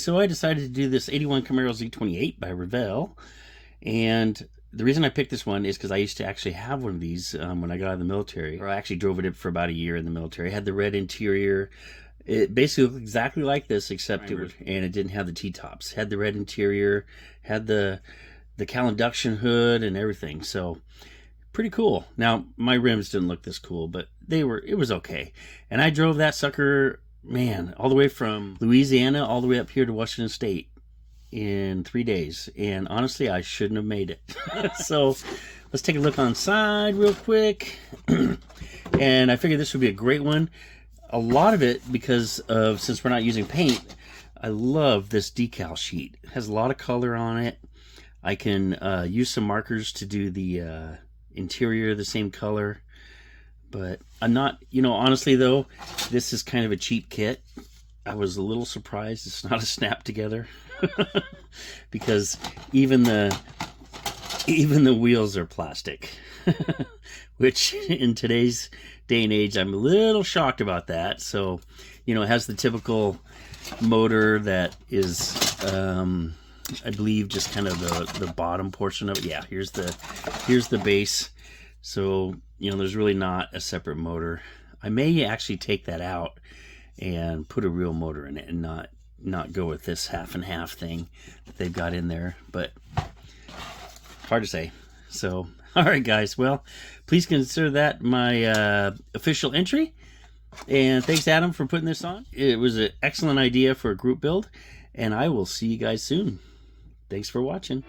so I decided to do this 81 Camaro Z28 by Revell, and the reason I picked this one is because I used to actually have one of these when I got out of the military, or I actually drove it for about a year in the military. It had the red interior. It basically looked exactly like this, except it didn't have the T-tops. Had the red interior, had the cowl induction hood and everything. So pretty cool. Now my rims didn't look this cool, but it was okay. And I drove that sucker, man, all the way from Louisiana all the way up here to Washington State in 3 days. And honestly, I shouldn't have made it. So let's take a look on the side real quick. And I figured this would be a great one. A lot of it because of, since we're not using paint, I love this decal sheet. It has a lot of color on it. I can use some markers to do the interior the same color, but I'm not, honestly though, this is kind of a cheap kit. I was a little surprised it's not a snap together because even the wheels are plastic, which in today's day and age, I'm a little shocked about that. So, it has the typical motor that is, I believe, just kind of the bottom portion of it. Yeah, here's the base. So, there's really not a separate motor. I may actually take that out and put a real motor in it and not go with this half and half thing that they've got in there, but hard to say. So, all right, guys. Well, please consider that my official entry. And thanks, Adam, for putting this on. It was an excellent idea for a group build, and I will see you guys soon. Thanks for watching.